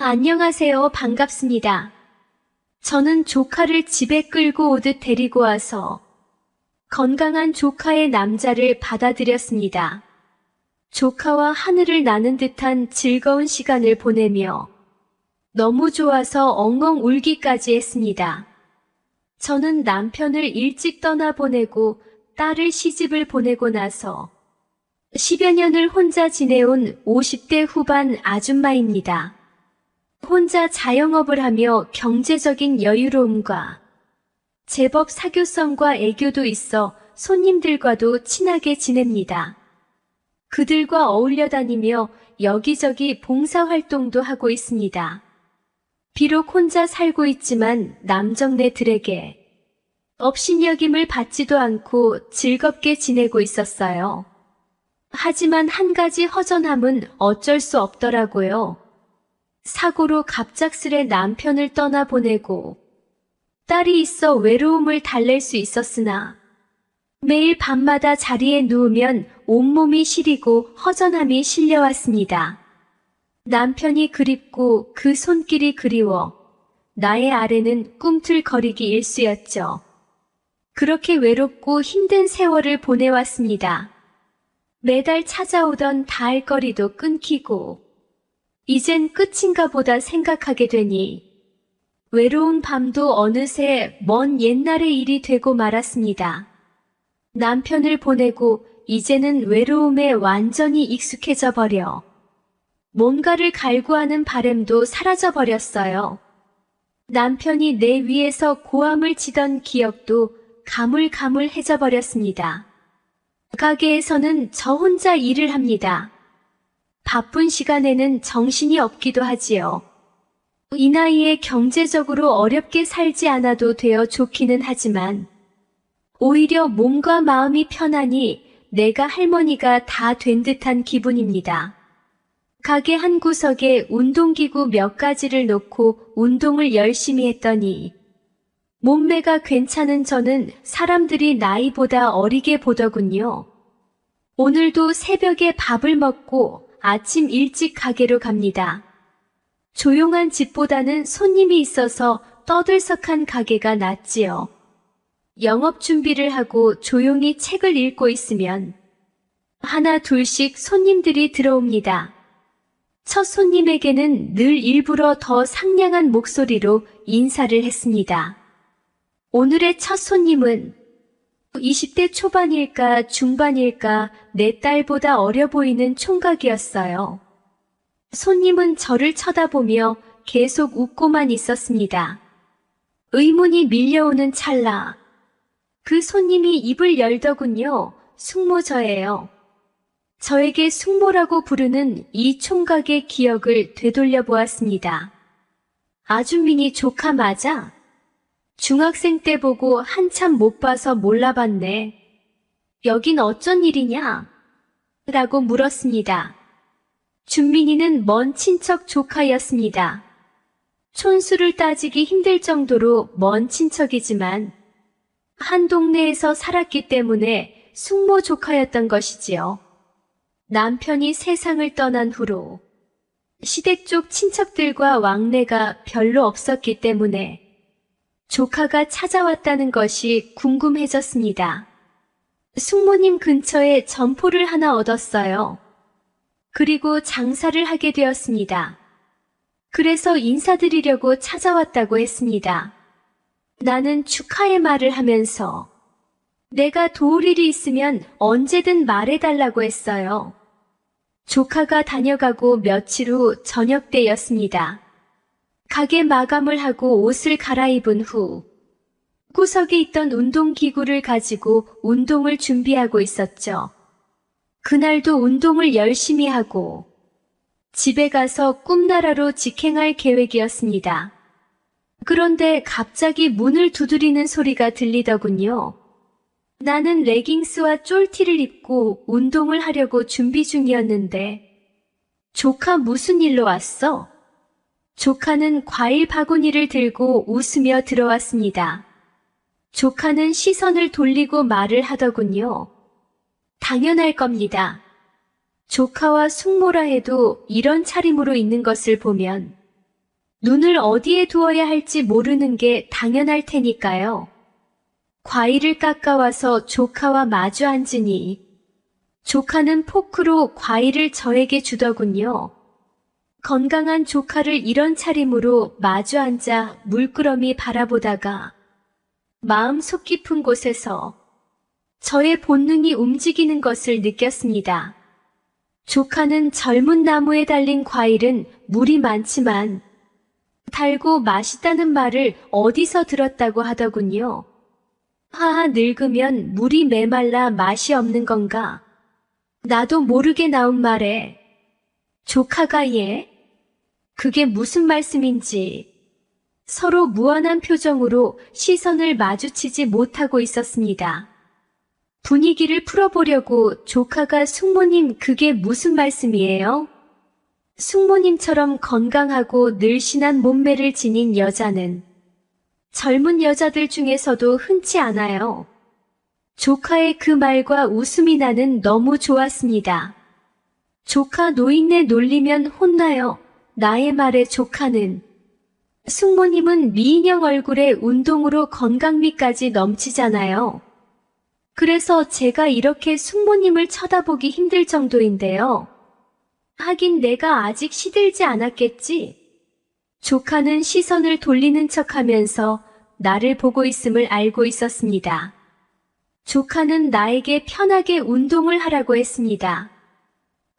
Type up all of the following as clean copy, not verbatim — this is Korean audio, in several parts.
안녕하세요. 반갑습니다. 저는 조카를 집에 끌고 오듯 데리고 와서 건강한 조카의 남자를 받아들였습니다. 조카와 하늘을 나는 듯한 즐거운 시간을 보내며 너무 좋아서 엉엉 울기까지 했습니다. 저는 남편을 일찍 떠나보내고 딸을 시집을 보내고 나서 10여 년을 혼자 지내온 50대 후반 아줌마입니다. 혼자 자영업을 하며 경제적인 여유로움과 제법 사교성과 애교도 있어 손님들과도 친하게 지냅니다. 그들과 어울려 다니며 여기저기 봉사활동도 하고 있습니다. 비록 혼자 살고 있지만 남정네들에게 업신여김을 받지도 않고 즐겁게 지내고 있었어요. 하지만 한 가지 허전함은 어쩔 수 없더라고요. 사고로 갑작스레 남편을 떠나보내고 딸이 있어 외로움을 달랠 수 있었으나 매일 밤마다 자리에 누우면 온몸이 시리고 허전함이 실려왔습니다. 남편이 그립고 그 손길이 그리워 나의 아래는 꿈틀거리기 일쑤였죠. 그렇게 외롭고 힘든 세월을 보내왔습니다. 매달 찾아오던 다할거리도 끊기고 이젠 끝인가 보다 생각하게 되니 외로운 밤도 어느새 먼 옛날의 일이 되고 말았습니다. 남편을 보내고 이제는 외로움에 완전히 익숙해져 버려 뭔가를 갈구하는 바람도 사라져 버렸어요. 남편이 내 위에서 고함을 치던 기억도 가물가물해져 버렸습니다. 가게에서는 저 혼자 일을 합니다. 바쁜 시간에는 정신이 없기도 하지요. 이 나이에 경제적으로 어렵게 살지 않아도 되어 좋기는 하지만 오히려 몸과 마음이 편하니 내가 할머니가 다 된 듯한 기분입니다. 가게 한 구석에 운동기구 몇 가지를 놓고 운동을 열심히 했더니 몸매가 괜찮은 저는 사람들이 나이보다 어리게 보더군요. 오늘도 새벽에 밥을 먹고 아침 일찍 가게로 갑니다. 조용한 집보다는 손님이 있어서 떠들썩한 가게가 낫지요. 영업 준비를 하고 조용히 책을 읽고 있으면 하나 둘씩 손님들이 들어옵니다. 첫 손님에게는 늘 일부러 더 상냥한 목소리로 인사를 했습니다. 오늘의 첫 손님은 20대 초반일까 중반일까 내 딸보다 어려 보이는 총각이었어요. 손님은 저를 쳐다보며 계속 웃고만 있었습니다. 의문이 밀려오는 찰나 그 손님이 입을 열더군요. 숙모저예요. 저에게 숙모라고 부르는 이 총각의 기억을 되돌려 보았습니다. 아주민이 조카 맞아? 중학생 때 보고 한참 못 봐서 몰라봤네. 여긴 어쩐 일이냐? 라고 물었습니다. 준민이는 먼 친척 조카였습니다. 촌수를 따지기 힘들 정도로 먼 친척이지만 한 동네에서 살았기 때문에 숙모 조카였던 것이지요. 남편이 세상을 떠난 후로 시댁 쪽 친척들과 왕래가 별로 없었기 때문에 조카가 찾아왔다는 것이 궁금해졌습니다. 숙모님 근처에 점포를 하나 얻었어요. 그리고 장사를 하게 되었습니다. 그래서 인사드리려고 찾아왔다고 했습니다. 나는 축하의 말을 하면서 내가 도울 일이 있으면 언제든 말해달라고 했어요. 조카가 다녀가고 며칠 후 저녁 때였습니다. 가게 마감을 하고 옷을 갈아입은 후 구석에 있던 운동기구를 가지고 운동을 준비하고 있었죠. 그날도 운동을 열심히 하고 집에 가서 꿈나라로 직행할 계획이었습니다. 그런데 갑자기 문을 두드리는 소리가 들리더군요. 나는 레깅스와 쫄티를 입고 운동을 하려고 준비 중이었는데 조카 무슨 일로 왔어? 조카는 과일 바구니를 들고 웃으며 들어왔습니다. 조카는 시선을 돌리고 말을 하더군요. 당연할 겁니다. 조카와 숙모라 해도 이런 차림으로 있는 것을 보면 눈을 어디에 두어야 할지 모르는 게 당연할 테니까요. 과일을 깎아와서 조카와 마주 앉으니 조카는 포크로 과일을 저에게 주더군요. 건강한 조카를 이런 차림으로 마주 앉아 물끄러미 바라보다가 마음 속 깊은 곳에서 저의 본능이 움직이는 것을 느꼈습니다. 조카는 젊은 나무에 달린 과일은 물이 많지만 달고 맛있다는 말을 어디서 들었다고 하더군요. 하하, 늙으면 물이 메말라 맛이 없는 건가? 나도 모르게 나온 말에 조카가 예? 그게 무슨 말씀인지 서로 무한한 표정으로 시선을 마주치지 못하고 있었습니다. 분위기를 풀어보려고 조카가 숙모님 그게 무슨 말씀이에요? 숙모님처럼 건강하고 늘씬한 몸매를 지닌 여자는 젊은 여자들 중에서도 흔치 않아요. 조카의 그 말과 웃음이 나는 너무 좋았습니다. 조카 노인네 놀리면 혼나요. 나의 말에 조카는. 숙모님은 미인형 얼굴에 운동으로 건강미까지 넘치잖아요. 그래서 제가 이렇게 숙모님을 쳐다보기 힘들 정도인데요. 하긴 내가 아직 시들지 않았겠지. 조카는 시선을 돌리는 척하면서 나를 보고 있음을 알고 있었습니다. 조카는 나에게 편하게 운동을 하라고 했습니다.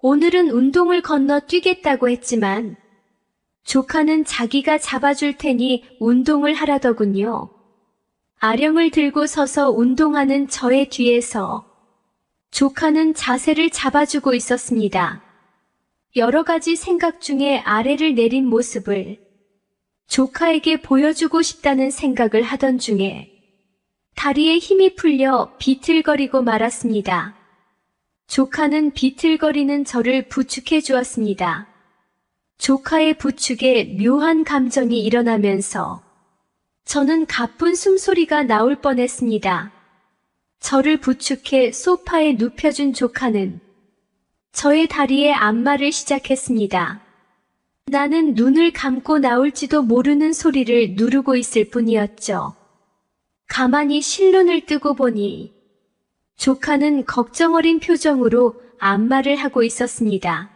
오늘은 운동을 건너 뛰겠다고 했지만 조카는 자기가 잡아줄 테니 운동을 하라더군요. 아령을 들고 서서 운동하는 저의 뒤에서 조카는 자세를 잡아주고 있었습니다. 여러 가지 생각 중에 아래를 내린 모습을 조카에게 보여주고 싶다는 생각을 하던 중에 다리에 힘이 풀려 비틀거리고 말았습니다. 조카는 비틀거리는 저를 부축해 주었습니다. 조카의 부축에 묘한 감정이 일어나면서 저는 가쁜 숨소리가 나올 뻔했습니다. 저를 부축해 소파에 눕혀준 조카는 저의 다리에 안마를 시작했습니다. 나는 눈을 감고 나올지도 모르는 소리를 누르고 있을 뿐이었죠. 가만히 실눈을 뜨고 보니 조카는 걱정 어린 표정으로 안마를 하고 있었습니다.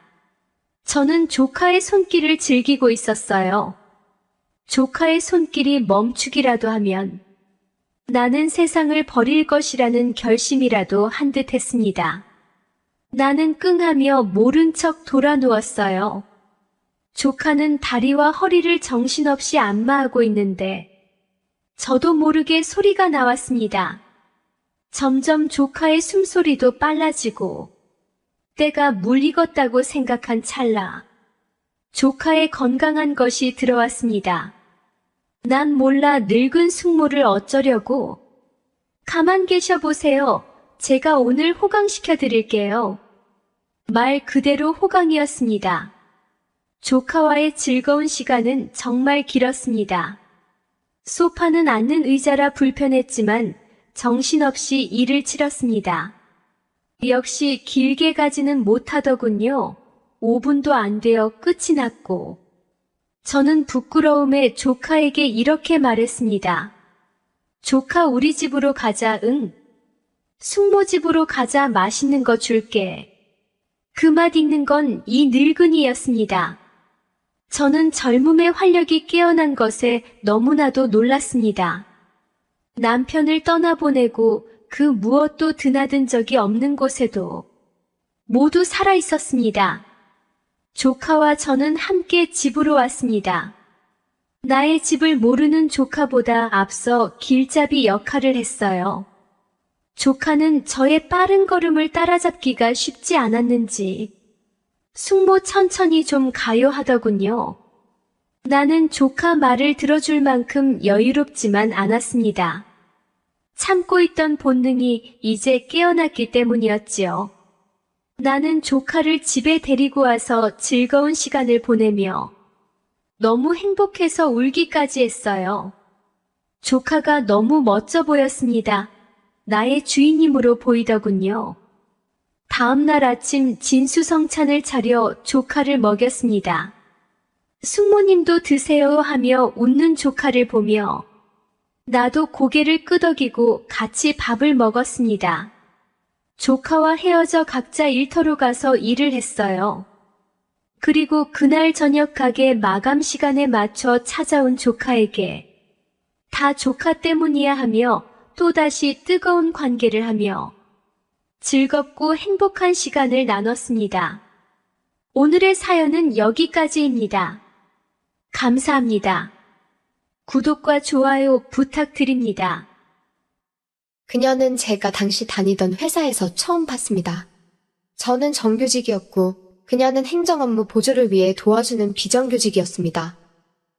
저는 조카의 손길을 즐기고 있었어요. 조카의 손길이 멈추기라도 하면 나는 세상을 버릴 것이라는 결심이라도 한 듯 했습니다. 나는 끙하며 모른 척 돌아 누웠어요. 조카는 다리와 허리를 정신없이 안마하고 있는데 저도 모르게 소리가 나왔습니다. 점점 조카의 숨소리도 빨라지고 때가 물 익었다고 생각한 찰나 조카의 건강한 것이 들어왔습니다. 난 몰라 늙은 숙모를 어쩌려고. 가만 계셔 보세요. 제가 오늘 호강시켜 드릴게요. 말 그대로 호강이었습니다. 조카와의 즐거운 시간은 정말 길었습니다. 소파는 앉는 의자라 불편했지만 정신없이 일을 치렀습니다. 역시 길게 가지는 못하더군요. 5분도 안 되어 끝이 났고 저는 부끄러움에 조카에게 이렇게 말했습니다. 조카 우리 집으로 가자. 응. 숙모 집으로 가자. 맛있는 거 줄게. 그 맛 읽는 건 이 늙은이였습니다. 저는 젊음의 활력이 깨어난 것에 너무나도 놀랐습니다. 남편을 떠나보내고 그 무엇도 드나든 적이 없는 곳에도 모두 살아 있었습니다. 조카와 저는 함께 집으로 왔습니다. 나의 집을 모르는 조카보다 앞서 길잡이 역할을 했어요. 조카는 저의 빠른 걸음을 따라잡기가 쉽지 않았는지 숙모 천천히 좀 가요 하더군요. 나는 조카 말을 들어줄 만큼 여유롭지만 않았습니다. 참고 있던 본능이 이제 깨어났기 때문이었지요. 나는 조카를 집에 데리고 와서 즐거운 시간을 보내며 너무 행복해서 울기까지 했어요. 조카가 너무 멋져 보였습니다. 나의 주인님으로 보이더군요. 다음 날 아침 진수성찬을 차려 조카를 먹였습니다. 숙모님도 드세요 하며 웃는 조카를 보며 나도 고개를 끄덕이고 같이 밥을 먹었습니다. 조카와 헤어져 각자 일터로 가서 일을 했어요. 그리고 그날 저녁 가게 마감 시간에 맞춰 찾아온 조카에게 다 조카 때문이야 하며 또다시 뜨거운 관계를 하며 즐겁고 행복한 시간을 나눴습니다. 오늘의 사연은 여기까지입니다. 감사합니다. 구독과 좋아요 부탁드립니다. 그녀는 제가 당시 다니던 회사에서 처음 봤습니다. 저는 정규직이었고 그녀는 행정 업무 보조를 위해 도와주는 비정규직이었습니다.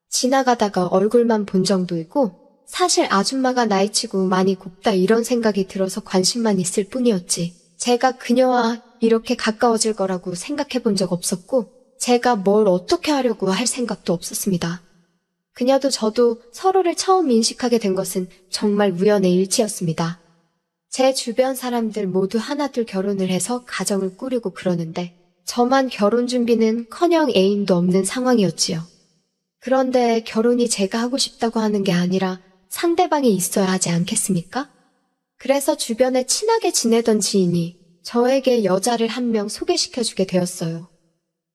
지나가다가 얼굴만 본 정도이고 사실 아줌마가 나이치고 많이 곱다 이런 생각이 들어서 관심만 있을 뿐이었지. 제가 그녀와 이렇게 가까워질 거라고 생각해 본 적 없었고 제가 뭘 어떻게 하려고 할 생각도 없었습니다. 그녀도 저도 서로를 처음 인식하게 된 것은 정말 우연의 일치였습니다. 제 주변 사람들 모두 하나둘 결혼을 해서 가정을 꾸리고 그러는데 저만 결혼 준비는커녕 애인도 없는 상황이었지요. 그런데 결혼이 제가 하고 싶다고 하는 게 아니라 상대방이 있어야 하지 않겠습니까? 그래서 주변에 친하게 지내던 지인이 저에게 여자를 한 명 소개시켜주게 되었어요.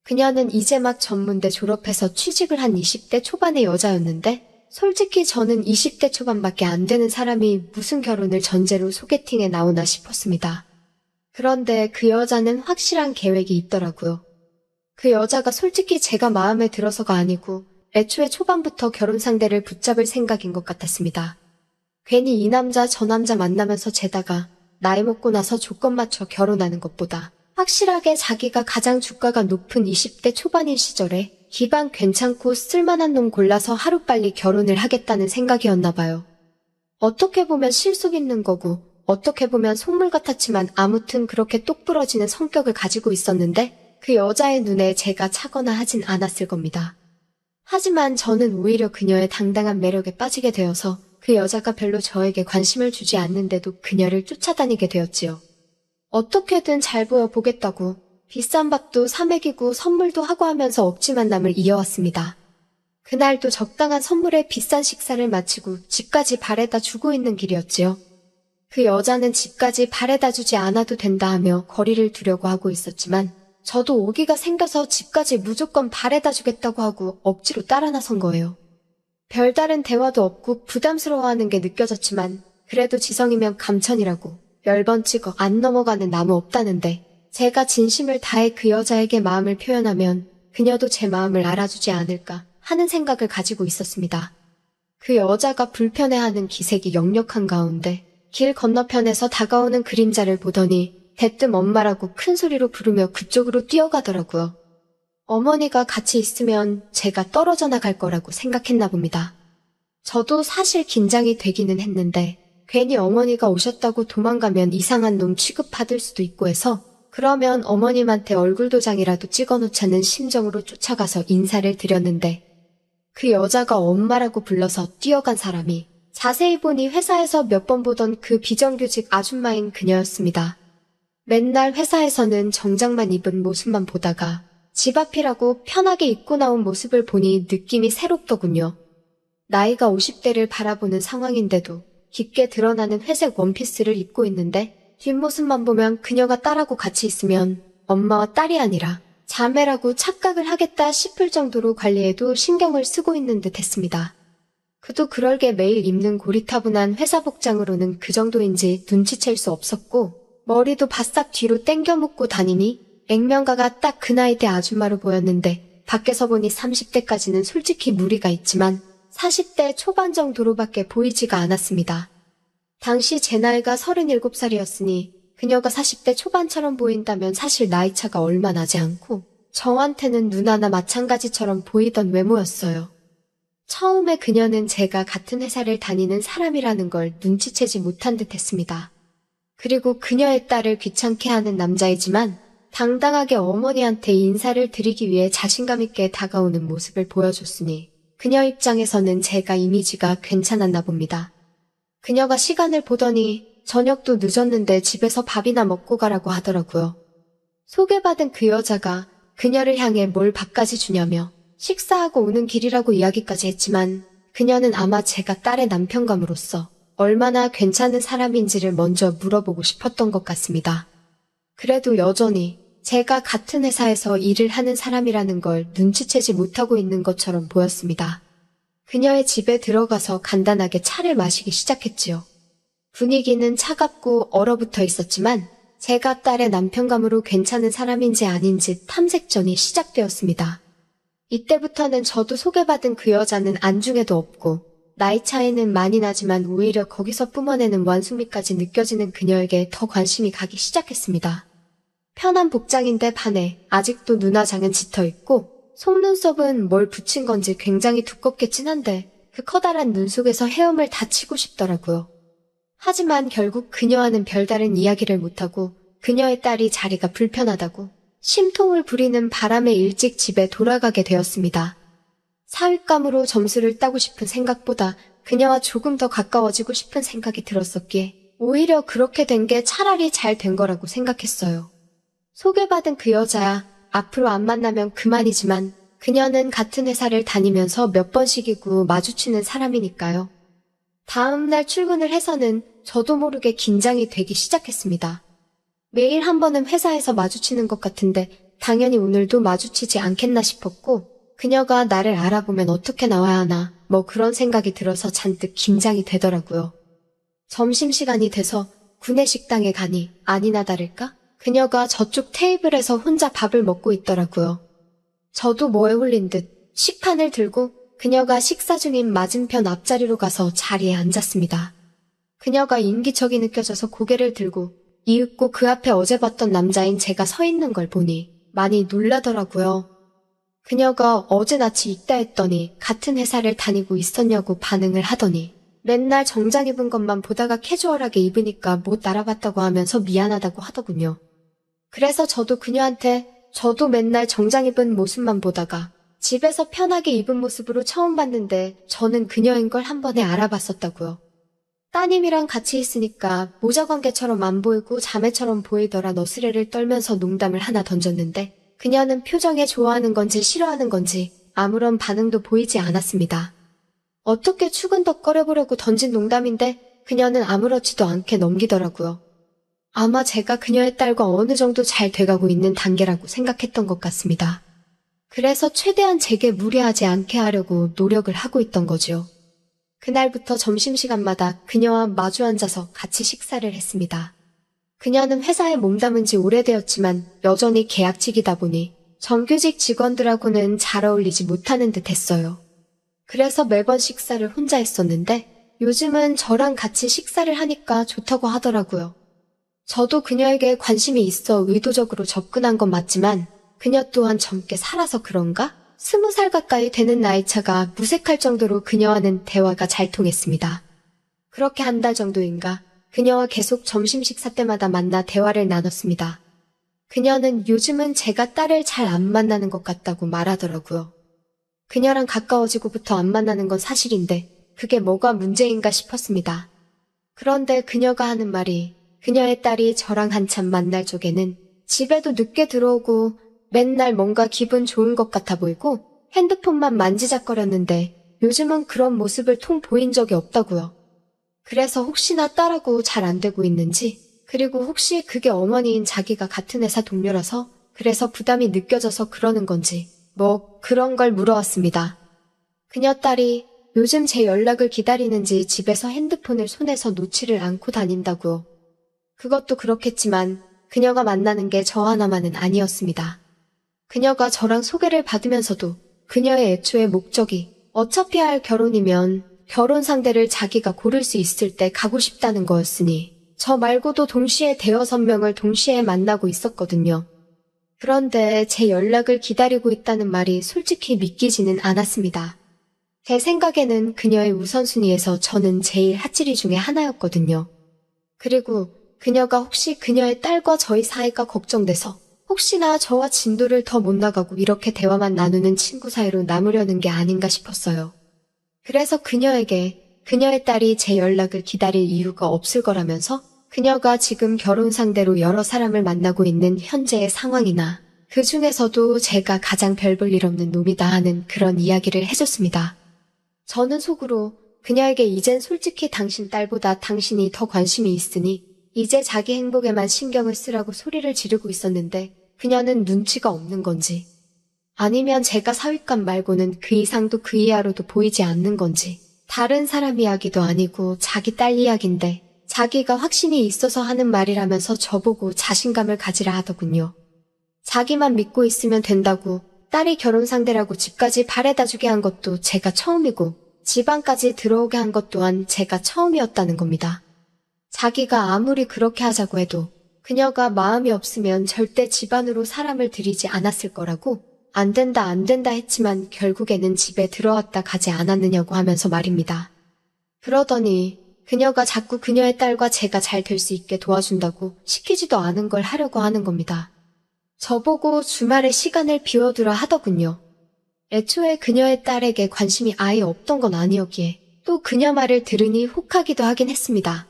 그녀는 이제 막 전문대 졸업해서 취직을 한 20대 초반의 여자였는데 솔직히 저는 20대 초반밖에 안 되는 사람이 무슨 결혼을 전제로 소개팅에 나오나 싶었습니다. 그런데 그 여자는 확실한 계획이 있더라고요. 그 여자가 솔직히 제가 마음에 들어서가 아니고 애초에 초반부터 결혼 상대를 붙잡을 생각인 것 같았습니다. 괜히 이 남자 저 남자 만나면서 재다가 나이 먹고 나서 조건 맞춰 결혼하는 것보다 확실하게 자기가 가장 주가가 높은 20대 초반인 시절에 기반 괜찮고 쓸만한 놈 골라서 하루빨리 결혼을 하겠다는 생각이었나 봐요. 어떻게 보면 실속 있는 거고 어떻게 보면 속물 같았지만 아무튼 그렇게 똑부러지는 성격을 가지고 있었는데 그 여자의 눈에 제가 차거나 하진 않았을 겁니다. 하지만 저는 오히려 그녀의 당당한 매력에 빠지게 되어서 그 여자가 별로 저에게 관심을 주지 않는데도 그녀를 쫓아다니게 되었지요. 어떻게든 잘 보여보겠다고 비싼 밥도 사 먹이고 선물도 하고 하면서 억지 만남을 이어왔습니다. 그날도 적당한 선물에 비싼 식사를 마치고 집까지 바래다 주고 있는 길이었지요. 그 여자는 집까지 바래다 주지 않아도 된다 하며 거리를 두려고 하고 있었지만 저도 오기가 생겨서 집까지 무조건 바래다 주겠다고 하고 억지로 따라 나선 거예요. 별다른 대화도 없고 부담스러워하는 게 느껴졌지만 그래도 지성이면 감천이라고 10번 찍어 안 넘어가는 나무 없다는데 제가 진심을 다해 그 여자에게 마음을 표현하면 그녀도 제 마음을 알아주지 않을까 하는 생각을 가지고 있었습니다. 그 여자가 불편해하는 기색이 역력한 가운데 길 건너편에서 다가오는 그림자를 보더니 대뜸 엄마라고 큰 소리로 부르며 그쪽으로 뛰어가더라고요. 어머니가 같이 있으면 제가 떨어져 나갈 거라고 생각했나 봅니다. 저도 사실 긴장이 되기는 했는데 괜히 어머니가 오셨다고 도망가면 이상한 놈 취급받을 수도 있고 해서 그러면 어머님한테 얼굴 도장이라도 찍어놓자는 심정으로 쫓아가서 인사를 드렸는데 그 여자가 엄마라고 불러서 뛰어간 사람이 자세히 보니 회사에서 몇 번 보던 그 비정규직 아줌마인 그녀였습니다. 맨날 회사에서는 정장만 입은 모습만 보다가 집 앞이라고 편하게 입고 나온 모습을 보니 느낌이 새롭더군요. 나이가 50대를 바라보는 상황인데도 깊게 드러나는 회색 원피스를 입고 있는데 뒷모습만 보면 그녀가 딸하고 같이 있으면 엄마와 딸이 아니라 자매라고 착각을 하겠다 싶을 정도로 관리에도 신경을 쓰고 있는 듯 했습니다. 그도 그럴게 매일 입는 고리타분한 회사 복장으로는 그 정도인지 눈치챌 수 없었고 머리도 바싹 뒤로 땡겨 묶고 다니니 액면가가 딱 그 나이대 아줌마로 보였는데 밖에서 보니 30대까지는 솔직히 무리가 있지만 40대 초반 정도로밖에 보이지가 않았습니다. 당시 제 나이가 37살이었으니 그녀가 40대 초반처럼 보인다면 사실 나이차가 얼마 나지 않고 저한테는 누나나 마찬가지처럼 보이던 외모였어요. 처음에 그녀는 제가 같은 회사를 다니는 사람이라는 걸 눈치채지 못한 듯 했습니다. 그리고 그녀의 딸을 귀찮게 하는 남자이지만 당당하게 어머니한테 인사를 드리기 위해 자신감 있게 다가오는 모습을 보여줬으니 그녀 입장에서는 제가 이미지가 괜찮았나 봅니다. 그녀가 시간을 보더니 저녁도 늦었는데 집에서 밥이나 먹고 가라고 하더라고요. 소개받은 그 여자가 그녀를 향해 뭘 밥까지 주냐며 식사하고 오는 길이라고 이야기까지 했지만 그녀는 아마 제가 딸의 남편감으로서 얼마나 괜찮은 사람인지를 먼저 물어보고 싶었던 것 같습니다. 그래도 여전히 제가 같은 회사에서 일을 하는 사람이라는 걸 눈치채지 못하고 있는 것처럼 보였습니다. 그녀의 집에 들어가서 간단하게 차를 마시기 시작했지요. 분위기는 차갑고 얼어붙어 있었지만 제가 딸의 남편감으로 괜찮은 사람인지 아닌지 탐색전이 시작되었습니다. 이때부터는 저도 소개받은 그 여자는 안중에도 없고 나이 차이는 많이 나지만 오히려 거기서 뿜어내는 완숙미까지 느껴지는 그녀에게 더 관심이 가기 시작했습니다. 편한 복장인데 반해 아직도 눈화장은 짙어있고 속눈썹은 뭘 붙인 건지 굉장히 두껍게 진한데 그 커다란 눈 속에서 헤엄을 다치고 싶더라고요. 하지만 결국 그녀와는 별다른 이야기를 못하고 그녀의 딸이 자리가 불편하다고 심통을 부리는 바람에 일찍 집에 돌아가게 되었습니다. 사윗감으로 점수를 따고 싶은 생각보다 그녀와 조금 더 가까워지고 싶은 생각이 들었었기에 오히려 그렇게 된 게 차라리 잘 된 거라고 생각했어요. 소개받은 그 여자야 앞으로 안 만나면 그만이지만 그녀는 같은 회사를 다니면서 몇 번씩이고 마주치는 사람이니까요. 다음 날 출근을 해서는 저도 모르게 긴장이 되기 시작했습니다. 매일 한 번은 회사에서 마주치는 것 같은데 당연히 오늘도 마주치지 않겠나 싶었고 그녀가 나를 알아보면 어떻게 나와야 하나 뭐 그런 생각이 들어서 잔뜩 긴장이 되더라고요. 점심시간이 돼서 구내식당에 가니 아니나 다를까 그녀가 저쪽 테이블에서 혼자 밥을 먹고 있더라고요. 저도 뭐에 홀린 듯 식판을 들고 그녀가 식사 중인 맞은편 앞자리로 가서 자리에 앉았습니다. 그녀가 인기척이 느껴져서 고개를 들고 이윽고 그 앞에 어제 봤던 남자인 제가 서 있는 걸 보니 많이 놀라더라고요. 그녀가 어제 낯이 익다 했더니 같은 회사를 다니고 있었냐고 반응을 하더니 맨날 정장 입은 것만 보다가 캐주얼하게 입으니까 못 알아봤다고 하면서 미안하다고 하더군요. 그래서 저도 그녀한테 저도 맨날 정장 입은 모습만 보다가 집에서 편하게 입은 모습으로 처음 봤는데 저는 그녀인 걸 한 번에 알아봤었다고요. 따님이랑 같이 있으니까 모자관계처럼 안 보이고 자매처럼 보이더라 너스레를 떨면서 농담을 하나 던졌는데 그녀는 표정에 좋아하는 건지 싫어하는 건지 아무런 반응도 보이지 않았습니다. 어떻게 추근덕거려보려고 던진 농담인데 그녀는 아무렇지도 않게 넘기더라고요. 아마 제가 그녀의 딸과 어느 정도 잘 돼가고 있는 단계라고 생각했던 것 같습니다. 그래서 최대한 제게 무리하지 않게 하려고 노력을 하고 있던 거죠. 그날부터 점심시간마다 그녀와 마주 앉아서 같이 식사를 했습니다. 그녀는 회사에 몸담은 지 오래되었지만 여전히 계약직이다 보니 정규직 직원들하고는 잘 어울리지 못하는 듯 했어요. 그래서 매번 식사를 혼자 했었는데 요즘은 저랑 같이 식사를 하니까 좋다고 하더라고요. 저도 그녀에게 관심이 있어 의도적으로 접근한 건 맞지만 그녀 또한 젊게 살아서 그런가? 20살 가까이 되는 나이차가 무색할 정도로 그녀와는 대화가 잘 통했습니다. 그렇게 한 달 정도인가 그녀와 계속 점심 식사 때마다 만나 대화를 나눴습니다. 그녀는 요즘은 제가 딸을 잘 안 만나는 것 같다고 말하더라고요. 그녀랑 가까워지고부터 안 만나는 건 사실인데 그게 뭐가 문제인가 싶었습니다. 그런데 그녀가 하는 말이 그녀의 딸이 저랑 한참 만날 적에는 집에도 늦게 들어오고 맨날 뭔가 기분 좋은 것 같아 보이고 핸드폰만 만지작거렸는데 요즘은 그런 모습을 통 보인 적이 없다고요. 그래서 혹시나 딸하고 잘 안 되고 있는지 그리고 혹시 그게 어머니인 자기가 같은 회사 동료라서 그래서 부담이 느껴져서 그러는 건지 뭐 그런 걸 물어왔습니다. 그녀 딸이 요즘 제 연락을 기다리는지 집에서 핸드폰을 손에서 놓지를 않고 다닌다고요. 그것도 그렇겠지만 그녀가 만나는 게 저 하나만은 아니었습니다. 그녀가 저랑 소개를 받으면서도 그녀의 애초의 목적이 어차피 할 결혼이면 결혼 상대를 자기가 고를 수 있을 때 가고 싶다는 거였으니 저 말고도 동시에 대여섯 명을 동시에 만나고 있었거든요. 그런데 제 연락을 기다리고 있다는 말이 솔직히 믿기지는 않았습니다. 제 생각에는 그녀의 우선순위에서 저는 제일 핫지리 중에 하나였거든요. 그리고 그녀가 혹시 그녀의 딸과 저희 사이가 걱정돼서 혹시나 저와 진도를 더 못 나가고 이렇게 대화만 나누는 친구 사이로 남으려는 게 아닌가 싶었어요. 그래서 그녀에게 그녀의 딸이 제 연락을 기다릴 이유가 없을 거라면서 그녀가 지금 결혼 상대로 여러 사람을 만나고 있는 현재의 상황이나 그 중에서도 제가 가장 별 볼 일 없는 놈이다 하는 그런 이야기를 해줬습니다. 저는 속으로 그녀에게 이젠 솔직히 당신 딸보다 당신이 더 관심이 있으니 이제 자기 행복에만 신경을 쓰라고 소리를 지르고 있었는데 그녀는 눈치가 없는 건지 아니면 제가 사윗감 말고는 그 이상도 그 이하로도 보이지 않는 건지 다른 사람 이야기도 아니고 자기 딸 이야기인데 자기가 확신이 있어서 하는 말이라면서 저보고 자신감을 가지라 하더군요. 자기만 믿고 있으면 된다고 딸이 결혼 상대라고 집까지 바래다 주게 한 것도 제가 처음이고 집안까지 들어오게 한 것 또한 제가 처음이었다는 겁니다. 자기가 아무리 그렇게 하자고 해도 그녀가 마음이 없으면 절대 집안으로 사람을 들이지 않았을 거라고 안 된다 했지만 결국에는 집에 들어왔다 가지 않았느냐고 하면서 말입니다. 그러더니 그녀가 자꾸 그녀의 딸과 제가 잘 될 수 있게 도와준다고 시키지도 않은 걸 하려고 하는 겁니다. 저보고 주말에 시간을 비워두라 하더군요. 애초에 그녀의 딸에게 관심이 아예 없던 건 아니었기에 또 그녀 말을 들으니 혹하기도 하긴 했습니다.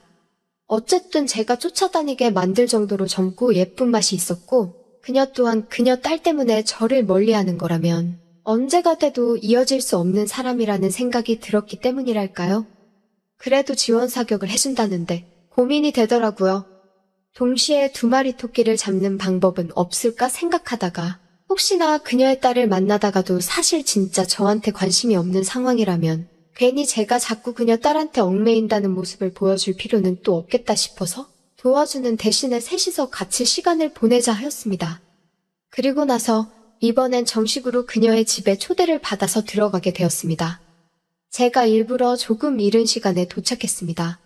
어쨌든 제가 쫓아다니게 만들 정도로 젊고 예쁜 맛이 있었고 그녀 또한 그녀 딸 때문에 저를 멀리하는 거라면 언제가 돼도 이어질 수 없는 사람이라는 생각이 들었기 때문이랄까요? 그래도 지원 사격을 해준다는데 고민이 되더라고요. 동시에 두 마리 토끼를 잡는 방법은 없을까 생각하다가 혹시나 그녀의 딸을 만나다가도 사실 진짜 저한테 관심이 없는 상황이라면 괜히 제가 자꾸 그녀 딸한테 얽매인다는 모습을 보여줄 필요는 또 없겠다 싶어서 도와주는 대신에 셋이서 같이 시간을 보내자 하였습니다. 그리고 나서 이번엔 정식으로 그녀의 집에 초대를 받아서 들어가게 되었습니다. 제가 일부러 조금 이른 시간에 도착했습니다.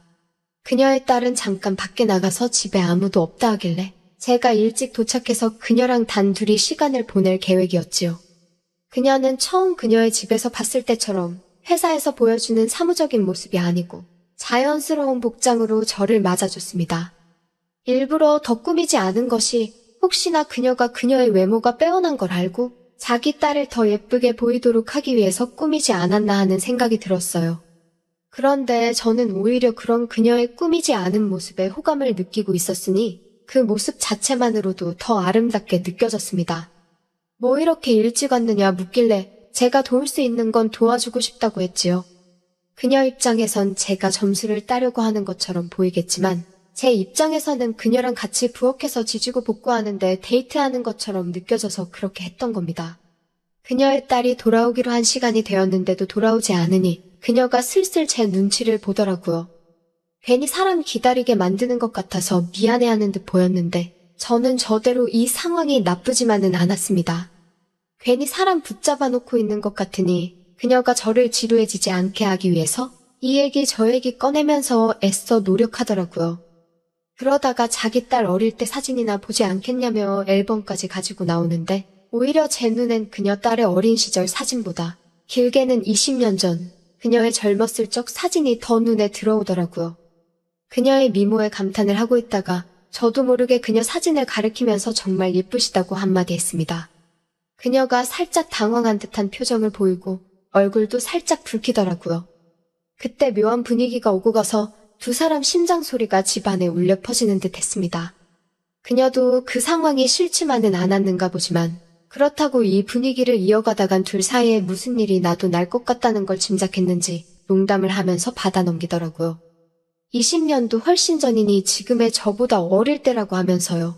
그녀의 딸은 잠깐 밖에 나가서 집에 아무도 없다 하길래 제가 일찍 도착해서 그녀랑 단둘이 시간을 보낼 계획이었지요. 그녀는 처음 그녀의 집에서 봤을 때처럼 회사에서 보여주는 사무적인 모습이 아니고 자연스러운 복장으로 저를 맞아줬습니다. 일부러 더 꾸미지 않은 것이 혹시나 그녀가 그녀의 외모가 빼어난 걸 알고 자기 딸을 더 예쁘게 보이도록 하기 위해서 꾸미지 않았나 하는 생각이 들었어요. 그런데 저는 오히려 그런 그녀의 꾸미지 않은 모습에 호감을 느끼고 있었으니 그 모습 자체만으로도 더 아름답게 느껴졌습니다. 뭐 이렇게 일찍 왔느냐 묻길래 제가 도울 수 있는 건 도와주고 싶다고 했지요. 그녀 입장에선 제가 점수를 따려고 하는 것처럼 보이겠지만 제 입장에서는 그녀랑 같이 부엌에서 지지고 볶고하는데 데이트하는 것처럼 느껴져서 그렇게 했던 겁니다. 그녀의 딸이 돌아오기로 한 시간이 되었는데도 돌아오지 않으니 그녀가 슬슬 제 눈치를 보더라고요. 괜히 사람 기다리게 만드는 것 같아서 미안해하는 듯 보였는데 저는 저대로 이 상황이 나쁘지만은 않았습니다. 괜히 사람 붙잡아 놓고 있는 것 같으니 그녀가 저를 지루해지지 않게 하기 위해서 이 얘기 저 얘기 꺼내면서 애써 노력하더라고요. 그러다가 자기 딸 어릴 때 사진이나 보지 않겠냐며 앨범까지 가지고 나오는데 오히려 제 눈엔 그녀 딸의 어린 시절 사진보다 길게는 20년 전 그녀의 젊었을 적 사진이 더 눈에 들어오더라고요. 그녀의 미모에 감탄을 하고 있다가 저도 모르게 그녀 사진을 가리키면서 정말 예쁘시다고 한마디 했습니다. 그녀가 살짝 당황한 듯한 표정을 보이고 얼굴도 살짝 붉히더라고요. 그때 묘한 분위기가 오고 가서 두 사람 심장 소리가 집안에 울려 퍼지는 듯 했습니다. 그녀도 그 상황이 싫지만은 않았는가 보지만 그렇다고 이 분위기를 이어가다간 둘 사이에 무슨 일이 나도 날 것 같다는 걸 짐작했는지 농담을 하면서 받아 넘기더라고요. 20년도 훨씬 전이니 지금의 저보다 어릴 때라고 하면서요.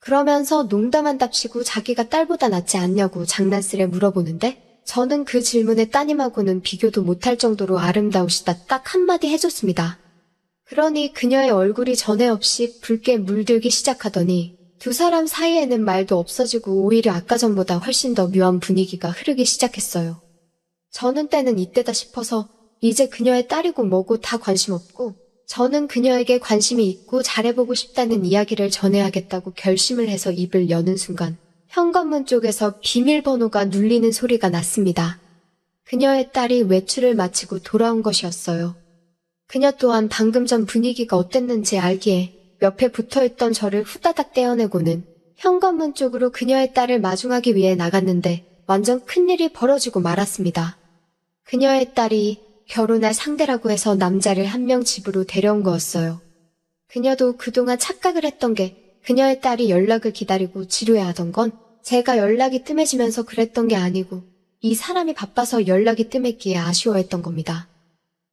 그러면서 농담한답시고 자기가 딸보다 낫지 않냐고 장난스레 물어보는데 저는 그 질문에 따님하고는 비교도 못할 정도로 아름다우시다 딱 한마디 해줬습니다. 그러니 그녀의 얼굴이 전에 없이 붉게 물들기 시작하더니 두 사람 사이에는 말도 없어지고 오히려 아까 전보다 훨씬 더 묘한 분위기가 흐르기 시작했어요. 저는 때는 이때다 싶어서 이제 그녀의 딸이고 뭐고 다 관심 없고 저는 그녀에게 관심이 있고 잘해보고 싶다는 이야기를 전해야겠다고 결심을 해서 입을 여는 순간 현관문 쪽에서 비밀번호가 눌리는 소리가 났습니다. 그녀의 딸이 외출을 마치고 돌아온 것이었어요. 그녀 또한 방금 전 분위기가 어땠는지 알기에 옆에 붙어있던 저를 후다닥 떼어내고는 현관문 쪽으로 그녀의 딸을 마중하기 위해 나갔는데 완전 큰일이 벌어지고 말았습니다. 그녀의 딸이 결혼할 상대라고 해서 남자를 한 명 집으로 데려온 거였어요. 그녀도 그동안 착각을 했던 게 그녀의 딸이 연락을 기다리고 지루해하던 건 제가 연락이 뜸해지면서 그랬던 게 아니고 이 사람이 바빠서 연락이 뜸했기에 아쉬워했던 겁니다.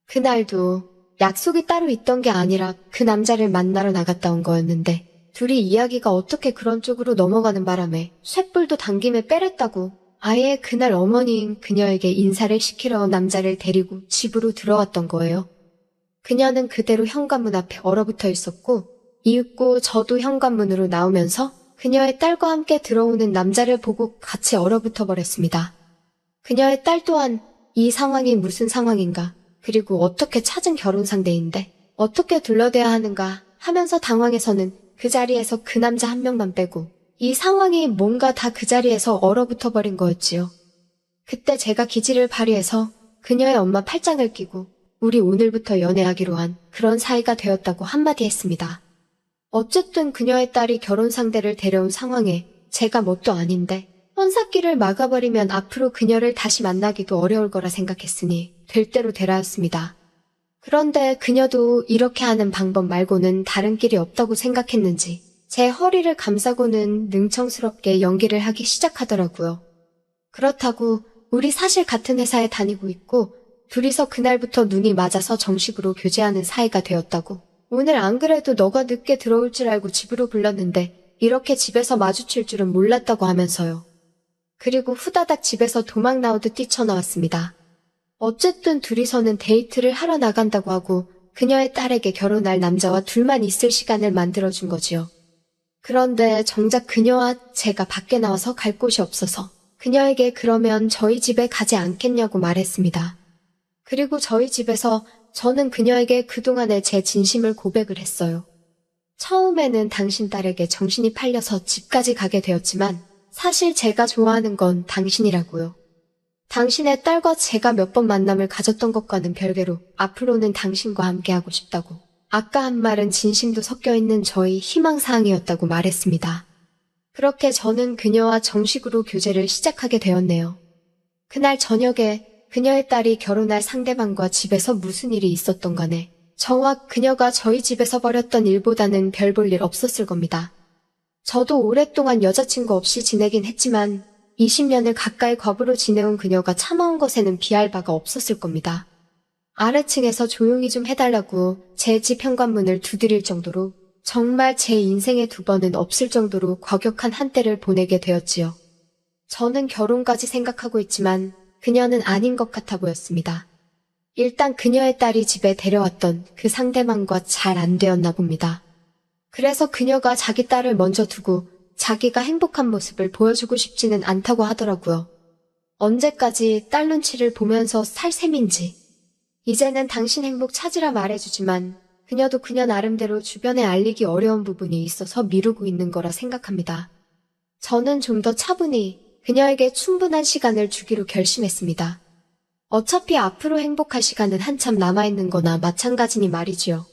그날도 약속이 따로 있던 게 아니라 그 남자를 만나러 나갔다 온 거였는데 둘이 이야기가 어떻게 그런 쪽으로 넘어가는 바람에 쇳불도 당김에 빼랬다고 아예 그날 어머니인 그녀에게 인사를 시키러 남자를 데리고 집으로 들어왔던 거예요. 그녀는 그대로 현관문 앞에 얼어붙어 있었고 이윽고 저도 현관문으로 나오면서 그녀의 딸과 함께 들어오는 남자를 보고 같이 얼어붙어 버렸습니다. 그녀의 딸 또한 이 상황이 무슨 상황인가, 그리고 어떻게 찾은 결혼 상대인데 어떻게 둘러대야 하는가 하면서 당황해서는 그 자리에서 그 남자 한 명만 빼고 이 상황이 뭔가 다 그 자리에서 얼어붙어 버린 거였지요. 그때 제가 기지를 발휘해서 그녀의 엄마 팔짱을 끼고 우리 오늘부터 연애하기로 한 그런 사이가 되었다고 한마디 했습니다. 어쨌든 그녀의 딸이 결혼 상대를 데려온 상황에 제가 뭣도 아닌데 혼사길을 막아버리면 앞으로 그녀를 다시 만나기도 어려울 거라 생각했으니 될 대로 되라였습니다. 그런데 그녀도 이렇게 하는 방법 말고는 다른 길이 없다고 생각했는지 제 허리를 감싸고는 능청스럽게 연기를 하기 시작하더라고요. 그렇다고 우리 사실 같은 회사에 다니고 있고 둘이서 그날부터 눈이 맞아서 정식으로 교제하는 사이가 되었다고. 오늘 안 그래도 너가 늦게 들어올 줄 알고 집으로 불렀는데 이렇게 집에서 마주칠 줄은 몰랐다고 하면서요. 그리고 후다닥 집에서 도망 나오듯 뛰쳐나왔습니다. 어쨌든 둘이서는 데이트를 하러 나간다고 하고 그녀의 딸에게 결혼할 남자와 둘만 있을 시간을 만들어준 거지요. 그런데 정작 그녀와 제가 밖에 나와서 갈 곳이 없어서 그녀에게 그러면 저희 집에 가지 않겠냐고 말했습니다. 그리고 저희 집에서 저는 그녀에게 그동안의 제 진심을 고백을 했어요. 처음에는 당신 딸에게 정신이 팔려서 집까지 가게 되었지만 사실 제가 좋아하는 건 당신이라고요. 당신의 딸과 제가 몇 번 만남을 가졌던 것과는 별개로 앞으로는 당신과 함께하고 싶다고. 아까 한 말은 진심도 섞여 있는 저희 희망사항이었다고 말했습니다. 그렇게 저는 그녀와 정식으로 교제를 시작하게 되었네요. 그날 저녁에 그녀의 딸이 결혼할 상대방과 집에서 무슨 일이 있었던 간에 저와 그녀가 저희 집에서 벌였던 일보다는 별 볼 일 없었을 겁니다. 저도 오랫동안 여자친구 없이 지내긴 했지만 20년을 가까이 과부로 지내온 그녀가 참아온 것에는 비할 바가 없었을 겁니다. 아래층에서 조용히 좀 해달라고 제 집 현관문을 두드릴 정도로 정말 제 인생에 두 번은 없을 정도로 과격한 한때를 보내게 되었지요. 저는 결혼까지 생각하고 있지만 그녀는 아닌 것 같아 보였습니다. 일단 그녀의 딸이 집에 데려왔던 그 상대방과 잘 안 되었나 봅니다. 그래서 그녀가 자기 딸을 먼저 두고 자기가 행복한 모습을 보여주고 싶지는 않다고 하더라고요. 언제까지 딸 눈치를 보면서 살 셈인지. 이제는 당신 행복 찾으라 말해주지만 그녀도 그녀 나름대로 주변에 알리기 어려운 부분이 있어서 미루고 있는 거라 생각합니다. 저는 좀 더 차분히 그녀에게 충분한 시간을 주기로 결심했습니다. 어차피 앞으로 행복할 시간은 한참 남아있는 거나 마찬가지니 말이지요.